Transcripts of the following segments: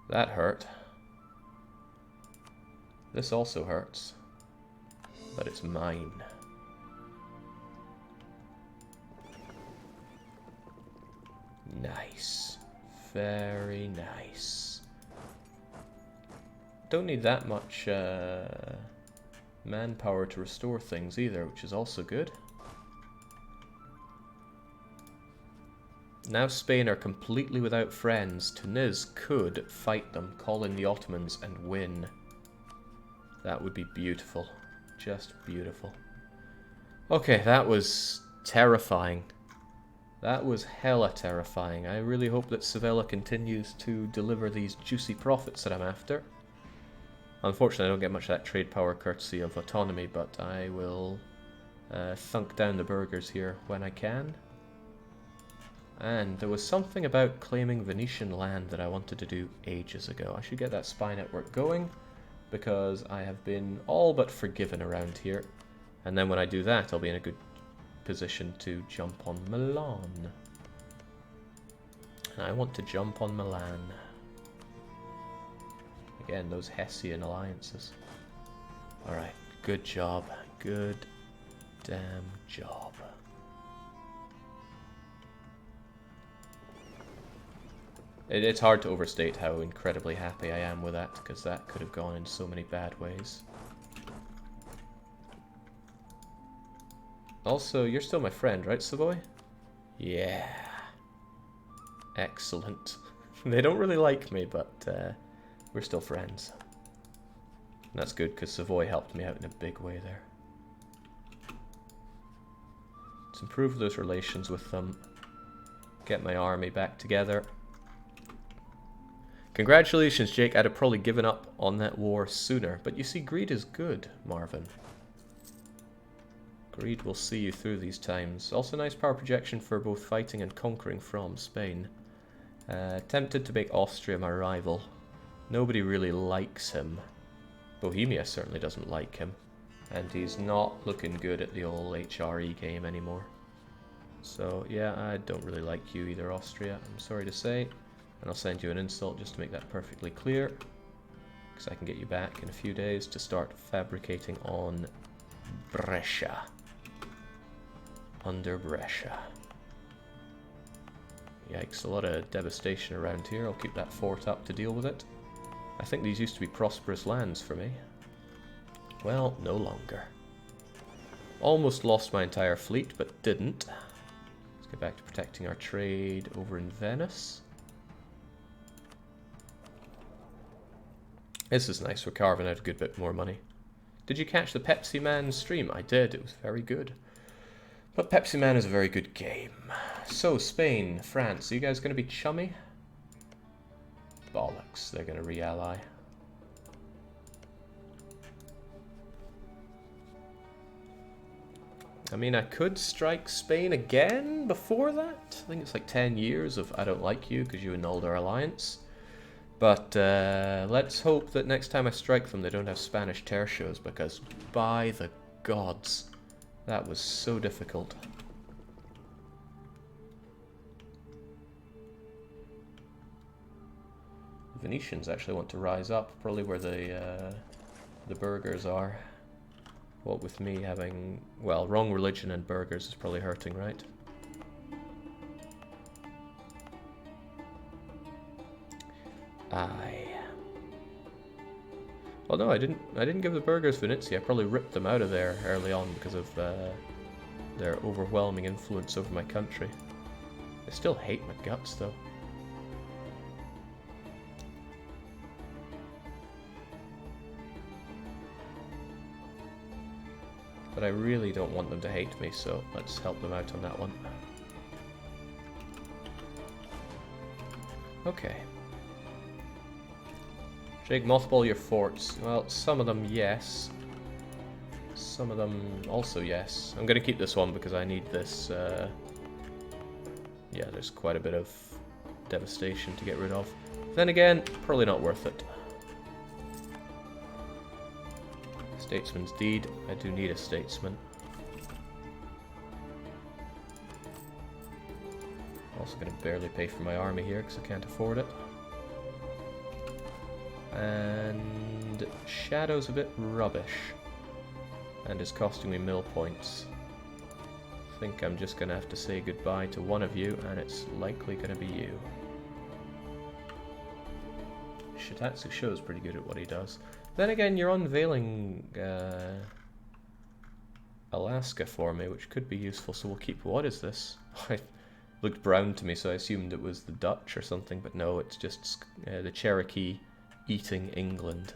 That hurt. This also hurts. But it's mine. Nice. Very nice. Don't need that much manpower to restore things either, which is also good. Now Spain are completely without friends. Tunis could fight them, call in the Ottomans, and win. That would be beautiful. Just beautiful. Okay, that was terrifying. That was hella terrifying. I really hope that Sevilla continues to deliver these juicy profits that I'm after. Unfortunately, I don't get much of that trade power courtesy of autonomy, but I will thunk down the burghers here when I can. And there was something about claiming Venetian land that I wanted to do ages ago. I should get that spy network going, because I have been all but forgiven around here. And then when I do that, I'll be in a good position to jump on Milan. And I want to jump on Milan. Again, those Hessian alliances. Alright, good job. Good damn job. It's hard to overstate how incredibly happy I am with that, because that could have gone in so many bad ways. Also, you're still my friend, right, Savoy? Yeah. Excellent. They don't really like me, but we're still friends. And that's good, because Savoy helped me out in a big way there. Let's improve those relations with them. Get my army back together. Congratulations, Jake. I'd have probably given up on that war sooner. But you see, greed is good, Marvin. Greed will see you through these times. Also nice power projection for both fighting and conquering from Spain. Tempted to make Austria my rival. Nobody really likes him. Bohemia certainly doesn't like him. And he's not looking good at the old HRE game anymore. So yeah, I don't really like you either, Austria. I'm sorry to say. And I'll send you an insult just to make that perfectly clear. Because I can get you back in a few days to start fabricating on Brescia. Under Brescia. Yikes, a lot of devastation around here. I'll keep that fort up to deal with it. I think these used to be prosperous lands for me. Well, no longer. Almost lost my entire fleet, but didn't. Let's get back to protecting our trade over in Venice. This is nice, we're carving out a good bit more money. Did you catch the Pepsi Man stream? I did, it was very good. But Pepsi Man is a very good game. So, Spain, France, are you guys going to be chummy? Bollocks, they're going to re-ally. I mean, I could strike Spain again before that. I think it's like 10 years of I don't like you because you annulled our alliance. But let's hope that next time I strike them they don't have Spanish tercios, because by the gods, that was so difficult. The Venetians actually want to rise up, probably where the burghers are. What with me having, well, wrong religion and burghers is probably hurting, right? Aye. Well, no, I didn't give the burghers Venezia. I probably ripped them out of there early on because of their overwhelming influence over my country. I still hate my guts, though. But I really don't want them to hate me, so let's help them out on that one. Okay. Jake, mothball your forts. Well, some of them, yes. Some of them, also yes. I'm going to keep this one because I need this. Yeah, there's quite a bit of devastation to get rid of. Then again, probably not worth it. Statesman's deed. I do need a statesman. Also going to barely pay for my army here because I can't afford it. And Shadow's a bit rubbish and is costing me mill points. I think I'm just going to have to say goodbye to one of you, and it's likely going to be you. Shitatsu Sho's pretty good at what he does. Then again, you're unveiling Alaska for me, which could be useful, so we'll keep... What is this? It looked brown to me, so I assumed it was the Dutch or something, but no, it's just the Cherokee eating England.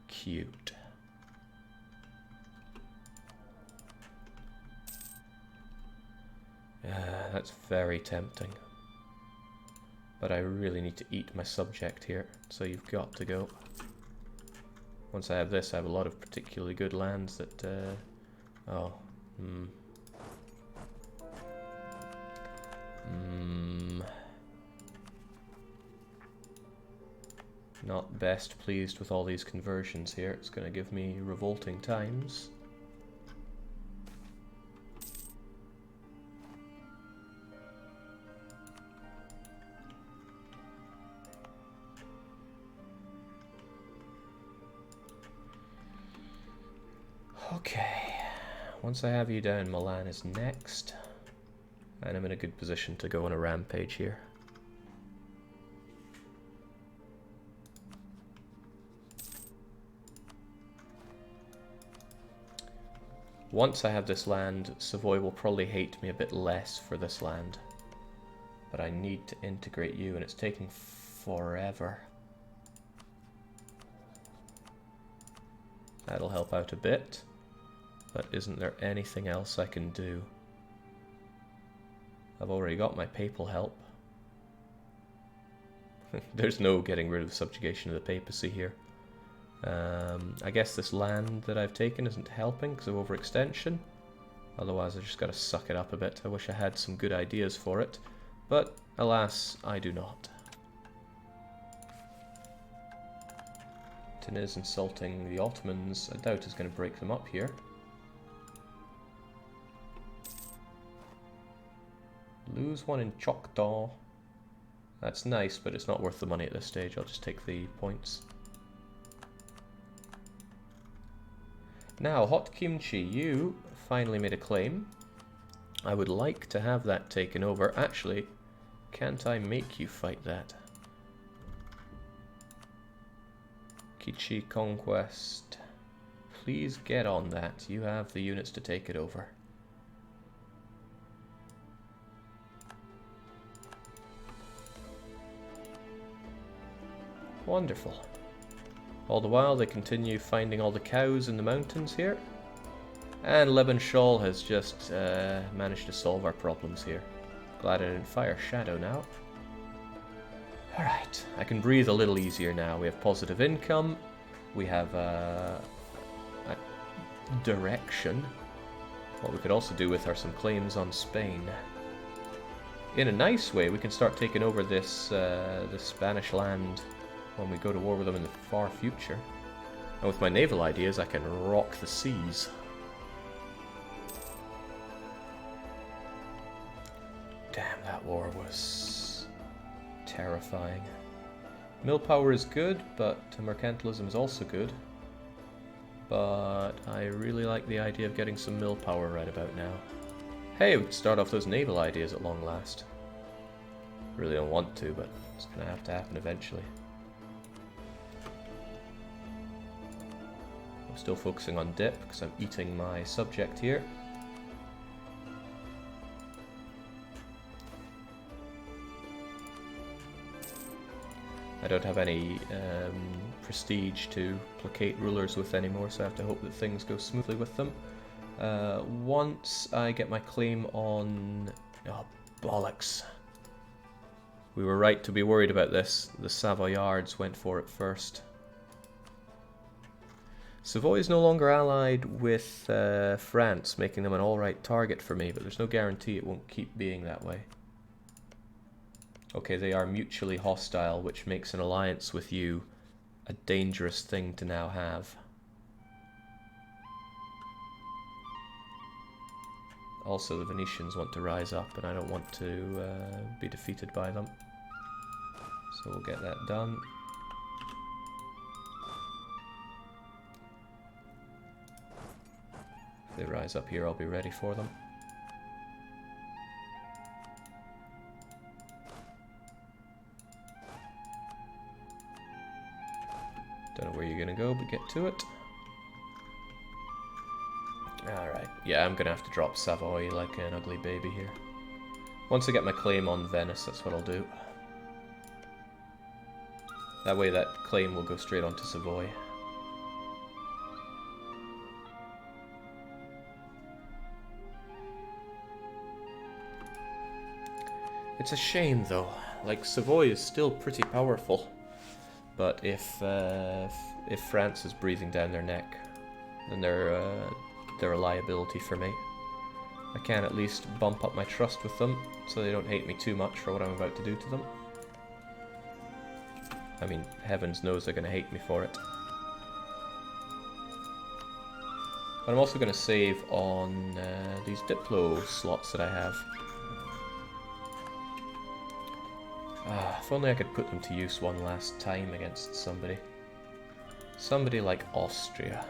Cute. That's very tempting. But I really need to eat my subject here, so you've got to go. Once I have this, I have a lot of particularly good lands that... Not best pleased with all these conversions here. It's going to give me revolting times. Okay, once I have you down, Milan is next, and I'm in a good position to go on a rampage here. Once I have this land, Savoy will probably hate me a bit less for this land, but I need to integrate you, and it's taking forever. That'll help out a bit. But isn't there anything else I can do? I've already got my papal help. There's no getting rid of the subjugation of the papacy here. I guess this land that I've taken isn't helping because of overextension. Otherwise I just gotta suck it up a bit. I wish I had some good ideas for it. But alas, I do not. Is insulting the Ottomans. I doubt is going to break them up here. Lose one in Choctaw. That's nice, but it's not worth the money at this stage. I'll just take the points. Now, Hot Kimchi, you finally made a claim. I would like to have that taken over. Actually, can't I make you fight that? Kichi Conquest. Please get on that. You have the units to take it over. Wonderful. All the while they continue finding all the cows in the mountains here. And Leban Shawl has just managed to solve our problems here. Glad I didn't fire Shadow now. Alright, I can breathe a little easier now. We have positive income, we have a direction. What we could also do with are some claims on Spain. In a nice way, we can start taking over this Spanish land when we go to war with them in the far future. And with my naval ideas, I can rock the seas. Damn, that war was terrifying. Mill power is good, but mercantilism is also good. But I really like the idea of getting some mill power right about now. Hey, we can start off those naval ideas at long last. Really don't want to, but it's going to have to happen eventually. I'm still focusing on dip because I'm eating my subject here. I don't have any prestige to placate rulers with anymore, so I have to hope that things go smoothly with them. Once I get my claim on... Oh, bollocks. We were right to be worried about this. The Savoyards went for it first. Savoy is no longer allied with France, making them an alright target for me, but there's no guarantee it won't keep being that way. Okay, they are mutually hostile, which makes an alliance with you a dangerous thing to now have. Also, the Venetians want to rise up, and I don't want to be defeated by them. So we'll get that done. they rise up here, I'll be ready for them. Don't know where you're gonna go, but get to it. Alright, yeah, I'm gonna have to drop Savoy like an ugly baby here. Once I get my claim on Venice, that's what I'll do. That way that claim will go straight on to Savoy. It's a shame though, like Savoy is still pretty powerful, but if France is breathing down their neck, then they're a liability for me. I can at least bump up my trust with them, so they don't hate me too much for what I'm about to do to them. I mean, heavens knows they're going to hate me for it. But I'm also going to save on these Diplo slots that I have. If only I could put them to use one last time against somebody. Somebody like Austria.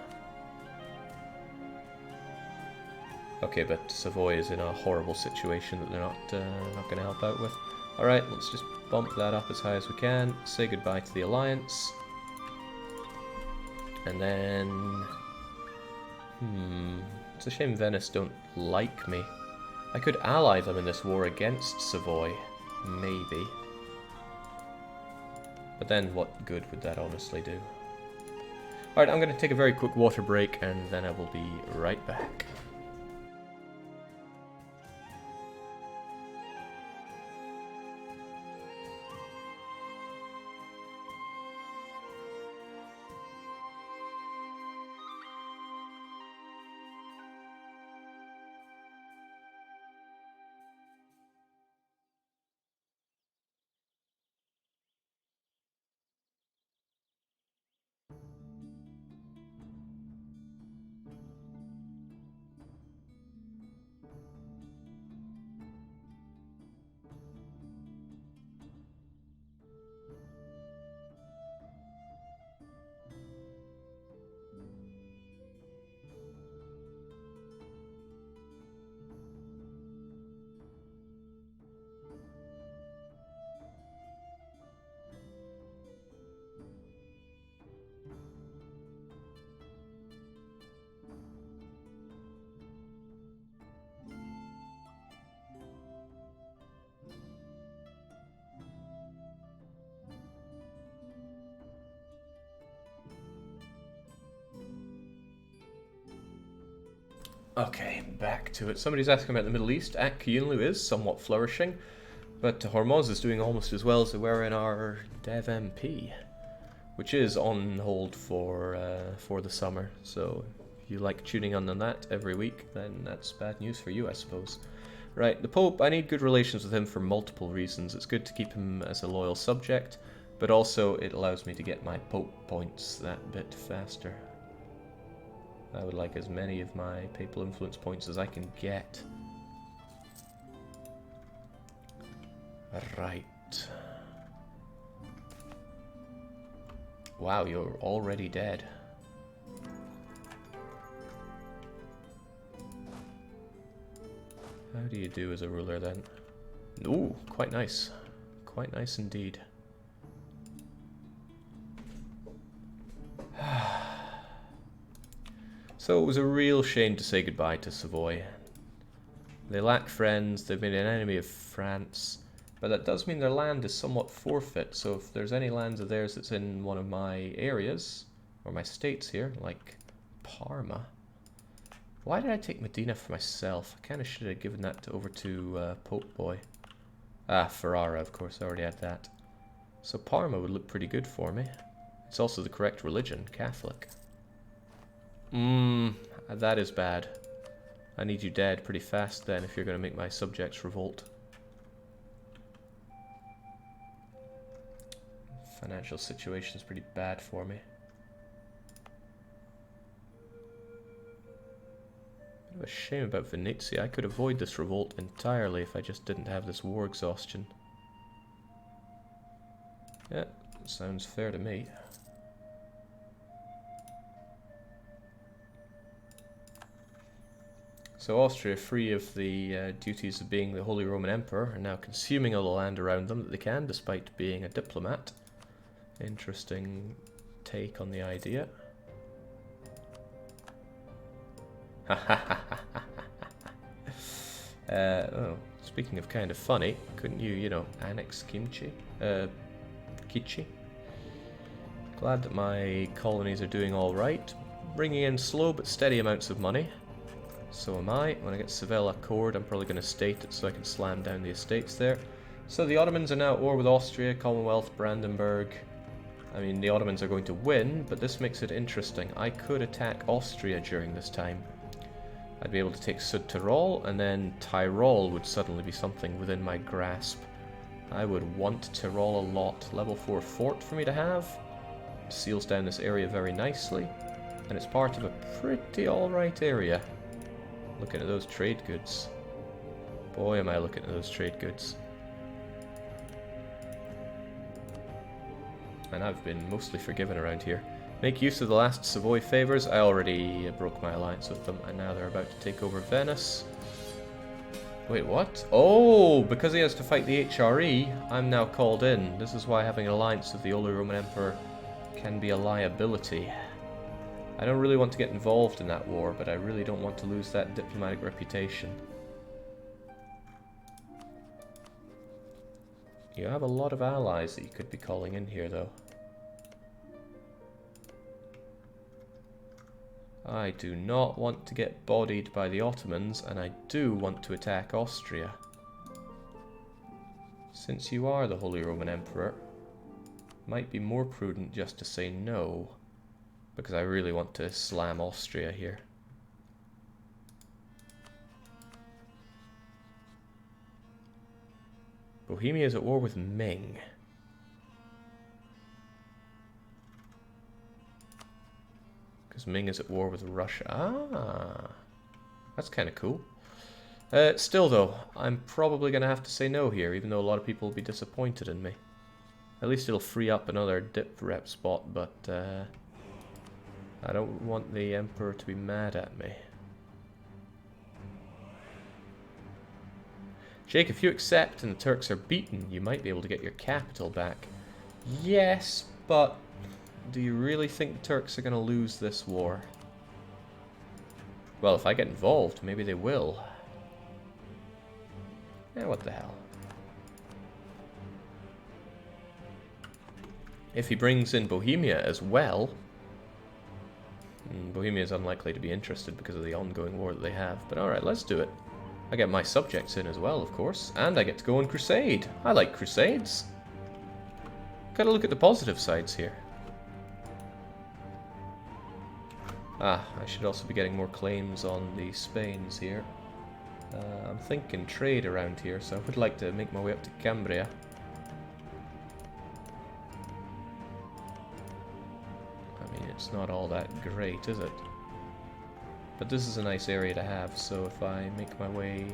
Okay, but Savoy is in a horrible situation that they're not going to help out with. Alright, let's just bump that up as high as we can. Say goodbye to the Alliance. And then... it's a shame Venice don't like me. I could ally them in this war against Savoy. Maybe. But then what good would that honestly do? Alright, I'm going to take a very quick water break and then I will be right back. Okay, back to it. Somebody's asking about the Middle East. Ak-Yunlu is somewhat flourishing, but Hormuz is doing almost as well as they were in our Dev MP, which is on hold for the summer. So if you like tuning in on that every week, then that's bad news for you, I suppose. Right, the Pope, I need good relations with him for multiple reasons. It's good to keep him as a loyal subject, but also it allows me to get my Pope points that bit faster. I would like as many of my papal influence points as I can get. Right. Wow, you're already dead. How do you do as a ruler then? Ooh, quite nice. Quite nice indeed. So it was a real shame to say goodbye to Savoy. They lack friends, they've been an enemy of France, but that does mean their land is somewhat forfeit, so if there's any land of theirs that's in one of my areas, or my states here, like Parma. Why did I take Medina for myself? I kind of should have given that over to Pope Boy. Ah, Ferrara, of course, I already had that. So Parma would look pretty good for me. It's also the correct religion, Catholic. That is bad. I need you dead pretty fast then if you're going to make my subjects revolt. Financial situation's pretty bad for me. Bit of a shame about Venezia. I could avoid this revolt entirely if I just didn't have this war exhaustion. Yeah, sounds fair to me. So Austria, free of the duties of being the Holy Roman Emperor, are now consuming all the land around them that they can, despite being a diplomat. Interesting take on the idea. Oh, speaking of kind of funny, couldn't you, you know, annex Kichi? Glad that my colonies are doing all right, bringing in slow but steady amounts of money. So am I. When I get Seville Accord, I'm probably going to state it so I can slam down the estates there. So the Ottomans are now at war with Austria, Commonwealth, Brandenburg. I mean, the Ottomans are going to win, but this makes it interesting. I could attack Austria during this time. I'd be able to take Südtirol, and then Tyrol would suddenly be something within my grasp. I would want Tyrol a lot. Level 4 fort for me to have. Seals down this area very nicely, and it's part of a pretty alright area. Looking at those trade goods. Boy, am I looking at those trade goods. And I've been mostly forgiven around here. Make use of the last Savoy favours. I already broke my alliance with them, and now they're about to take over Venice. Wait, what? Oh, because he has to fight the HRE, I'm now called in. This is why having an alliance with the Holy Roman Emperor can be a liability. I don't really want to get involved in that war, but I really don't want to lose that diplomatic reputation. You have a lot of allies that you could be calling in here, though. I do not want to get bodied by the Ottomans, and I do want to attack Austria. Since you are the Holy Roman Emperor, it might be more prudent just to say no, because I really want to slam Austria here. Bohemia is at war with Ming. Because Ming is at war with Russia. Ah, that's kind of cool. Still though, I'm probably going to have to say no here, even though a lot of people will be disappointed in me. At least it'll free up another dip rep spot, but I don't want the Emperor to be mad at me. Jake, if you accept and the Turks are beaten, you might be able to get your capital back. Yes, but do you really think the Turks are going to lose this war? Well, if I get involved, maybe they will. Eh, what the hell. If he brings in Bohemia as well... Bohemia is unlikely to be interested because of the ongoing war that they have. But alright, let's do it. I get my subjects in as well, of course. And I get to go on crusade. I like crusades. Gotta look at the positive sides here. Ah, I should also be getting more claims on the Spains here. I'm thinking trade around here, so I would like to make my way up to Cambria. I mean, it's not all that great, is it? But this is a nice area to have, so if I make my way...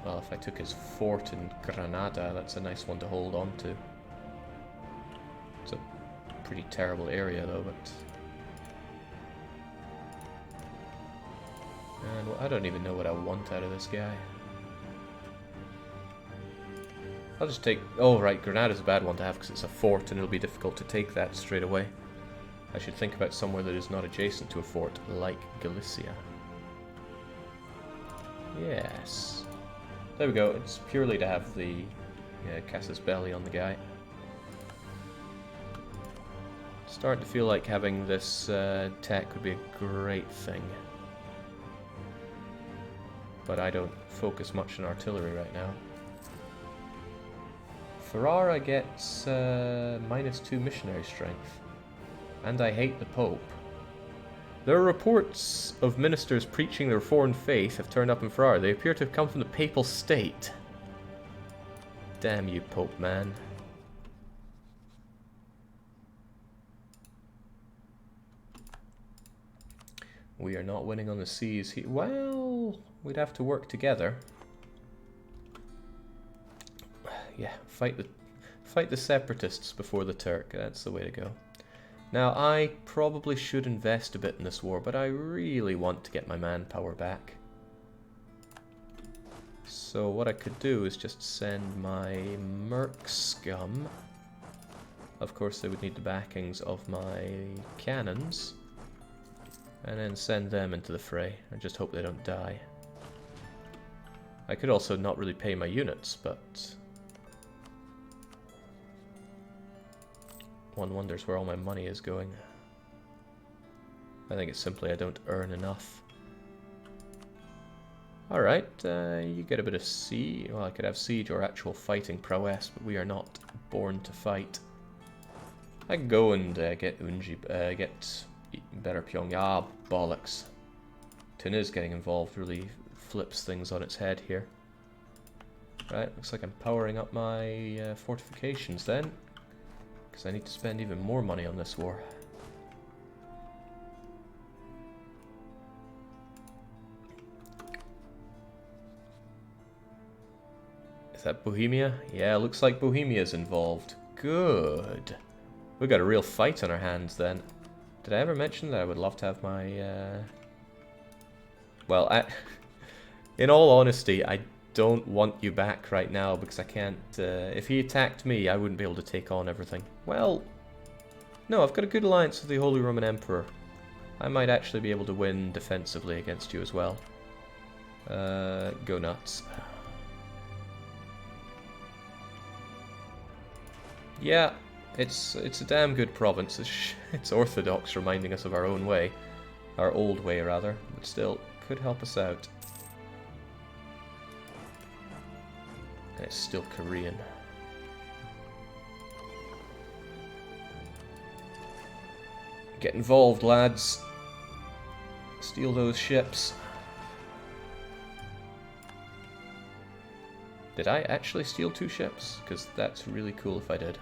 Well, if I took his fort in Granada, that's a nice one to hold on to. It's a pretty terrible area, though, but... And I don't even know what I want out of this guy. I'll just take... Oh, right, Granada's a bad one to have because it's a fort and it'll be difficult to take that straight away. I should think about somewhere that is not adjacent to a fort, like Galicia. Yes. There we go. It's purely to have the casus belli on the guy. Starting to feel like having this tech would be a great thing. But I don't focus much on artillery right now. Ferrara gets -2 missionary strength. And I hate the Pope. There are reports of ministers preaching the Reformed faith have turned up in Ferrara. They appear to have come from the Papal State. Damn you, Pope man. We are not winning on the seas. Well, we'd have to work together. Yeah, fight the separatists before the Turk. That's the way to go. Now, I probably should invest a bit in this war, but I really want to get my manpower back. So what I could do is just send my merc scum. Of course, they would need the backings of my cannons. And then send them into the fray. I just hope they don't die. I could also not really pay my units, but one wonders where all my money is going. I think it's simply I don't earn enough. Alright, you get a bit of siege. Well, I could have siege or actual fighting prowess, but we are not born to fight. I can go and get better Pyongyang. Ah, bollocks. Tunis getting involved really flips things on its head here. Right, looks like I'm powering up my fortifications then, because I need to spend even more money on this war. Is that Bohemia? Yeah, looks like Bohemia's involved. Good. We've got a real fight on our hands then. Did I ever mention that I would love to have my... Well, in all honesty, I don't want you back right now because I can't... if he attacked me, I wouldn't be able to take on everything. Well, no, I've got a good alliance with the Holy Roman Emperor. I might actually be able to win defensively against you as well. Go nuts. Yeah, it's a damn good province. It's orthodox, reminding us of our own way. Our old way, rather. But still, could help us out. And it's still Korean. Get involved, lads. Steal those ships. Did I actually steal 2 ships? Because that's really cool if I did.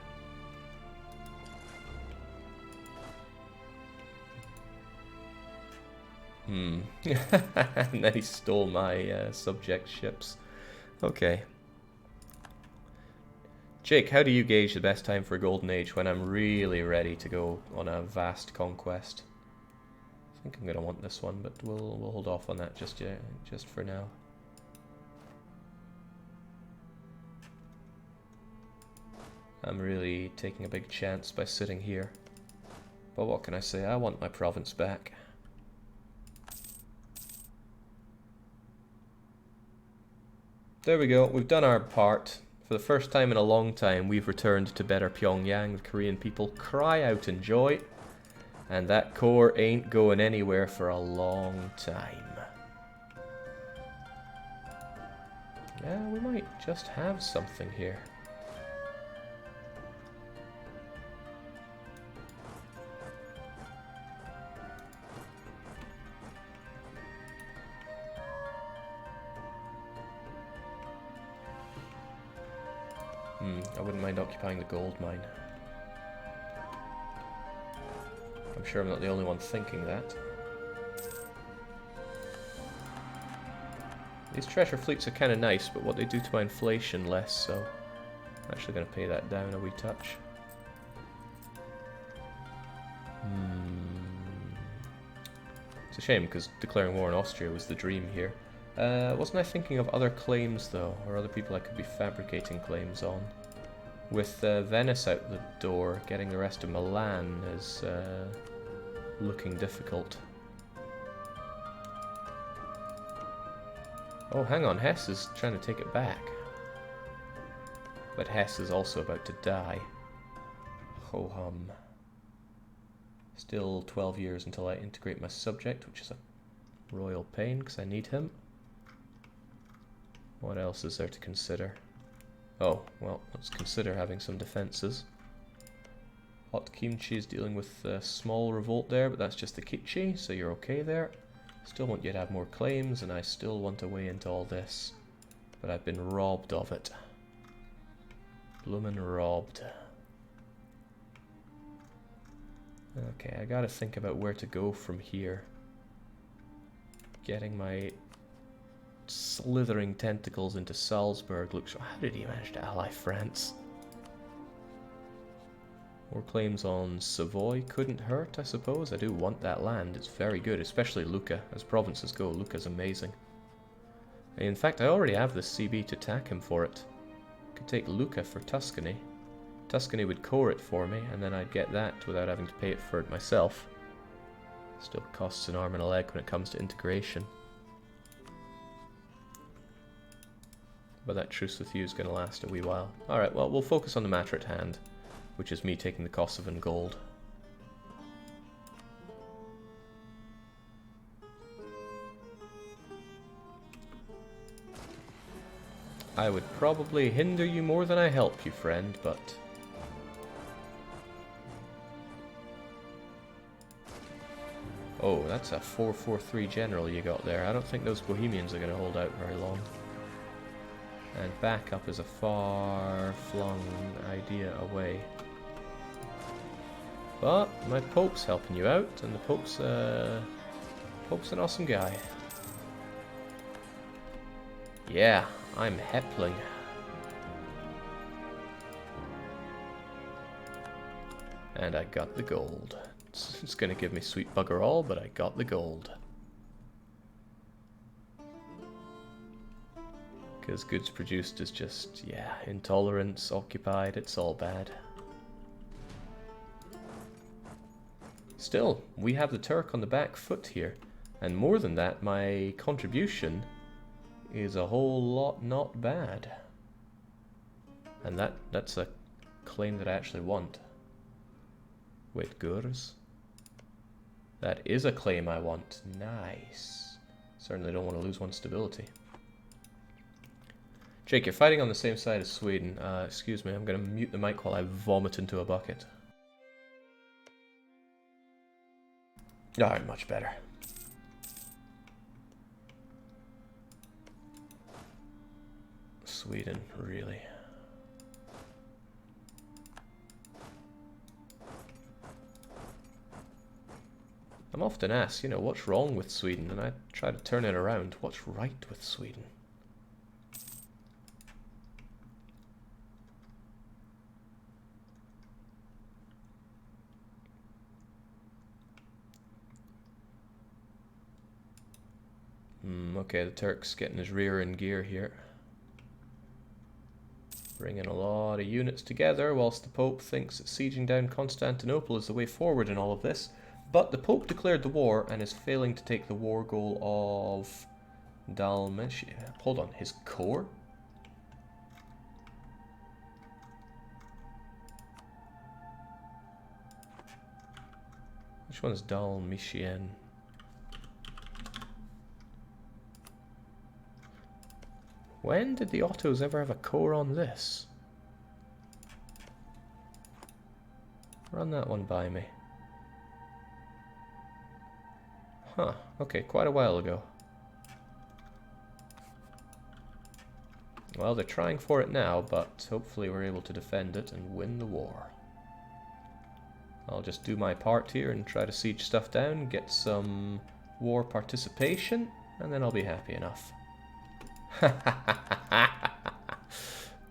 And then he stole my subject ships. Okay. Jake, how do you gauge the best time for a golden age when I'm really ready to go on a vast conquest? I think I'm gonna want this one, but we'll hold off on that just for now. I'm really taking a big chance by sitting here. But what can I say? I want my province back. There we go, we've done our part. For the first time in a long time, we've returned to better Pyongyang. The Korean people cry out in joy. And that core ain't going anywhere for a long time. Yeah, we might just have something here. I wouldn't mind occupying the gold mine. I'm sure I'm not the only one thinking that. These treasure fleets are kind of nice, but what they do to my inflation less so. I'm actually going to pay that down a wee touch. It's a shame, because declaring war on Austria was the dream here. Wasn't I thinking of other claims, though? Or other people I could be fabricating claims on? With Venice out the door, getting the rest of Milan is looking difficult. Oh, hang on, Hesse is trying to take it back. But Hesse is also about to die. Ho-hum. Still 12 years until I integrate my subject, which is a royal pain, because I need him. What else is there to consider? Oh, well, let's consider having some defenses. Hot Kimchi is dealing with a small revolt there, but that's just the Kichi, so you're okay there. Still want you to have more claims, and I still want a way into all this. But I've been robbed of it. Bloomin' robbed. Okay, I gotta think about where to go from here. Getting my slithering tentacles into Salzburg looks... How did he manage to ally France? More claims on Savoy couldn't hurt, I suppose. I do want that land. It's very good, especially Lucca. As provinces go, Lucca's amazing. In fact, I already have the CB to attack him for it. Could take Lucca for Tuscany. Tuscany would core it for me, and then I'd get that without having to pay it for it myself. Still costs an arm and a leg when it comes to integration. But that truce with you is going to last a wee while. Alright, well, we'll focus on the matter at hand, which is me taking the Kosovan gold. I would probably hinder you more than I help you, friend, but... Oh, that's a 4-4-3 general you got there. I don't think those Bohemians are going to hold out very long. And backup is a far-flung idea away. But my Pope's helping you out, and the Pope's an awesome guy. Yeah, I'm Hepling. And I got the gold. It's gonna give me sweet bugger all, but I got the gold. Because goods produced is just, yeah, intolerance, occupied, it's all bad. Still, we have the Turk on the back foot here. And more than that, my contribution is a whole lot not bad. And that's a claim that I actually want. Wait, Gurs? That is a claim I want. Nice. Certainly don't want to lose one stability. Jake, you're fighting on the same side as Sweden. Excuse me, I'm going to mute the mic while I vomit into a bucket. Alright, much better. Sweden, really. I'm often asked, you know, what's wrong with Sweden? And I try to turn it around. What's right with Sweden? Okay, the Turk's getting his rear in gear here. Bringing a lot of units together, whilst the Pope thinks that sieging down Constantinople is the way forward in all of this. But the Pope declared the war and is failing to take the war goal of Dalmatia. Hold on, his core? Which one is Dalmatian? When did the Ottos ever have a core on this? Run that one by me. Huh, okay, quite a while ago. Well, they're trying for it now, but hopefully we're able to defend it and win the war. I'll just do my part here and try to siege stuff down, get some war participation, and then I'll be happy enough.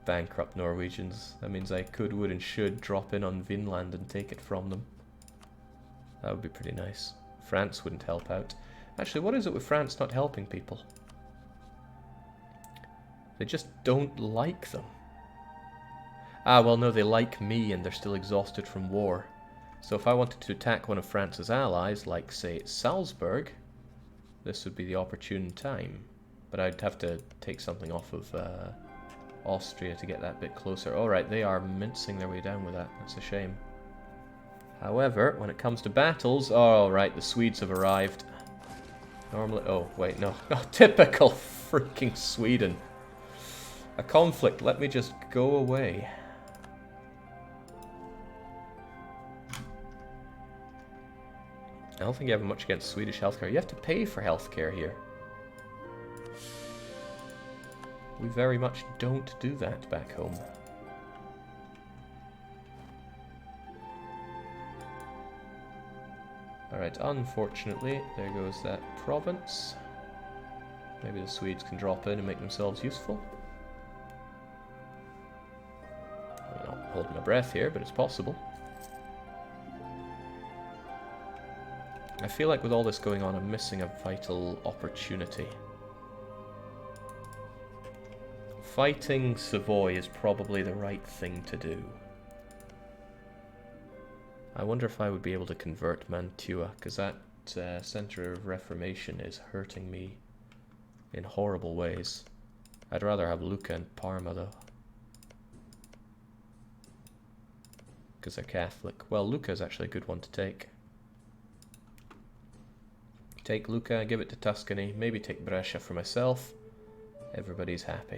Bankrupt Norwegians. That means I could, would, and should drop in on Vinland and take it from them. That would be pretty nice. France wouldn't help out. Actually, what is it with France not helping people? They just don't like them. Ah, well, no, they like me and they're still exhausted from war. So if I wanted to attack one of France's allies, like, say, Salzburg, this would be the opportune time. But I'd have to take something off of Austria to get that bit closer. Alright, they are mincing their way down with that. That's a shame. However, when it comes to battles... Oh, right, the Swedes have arrived. Normally... Oh, wait, no. Oh, typical freaking Sweden. A conflict. Let me just go away. I don't think you have much against Swedish healthcare. You have to pay for healthcare here. We very much don't do that back home. Alright, unfortunately, there goes that province. Maybe the Swedes can drop in and make themselves useful. I'm not holding my breath here, but it's possible. I feel like with all this going on, I'm missing a vital opportunity. Fighting Savoy is probably the right thing to do. I wonder if I would be able to convert Mantua, because that centre of reformation is hurting me in horrible ways. I'd rather have Lucca and Parma though, because they're Catholic. Well, Lucca is actually a good one to take. Take Lucca, give it to Tuscany, maybe take Brescia for myself. Everybody's happy.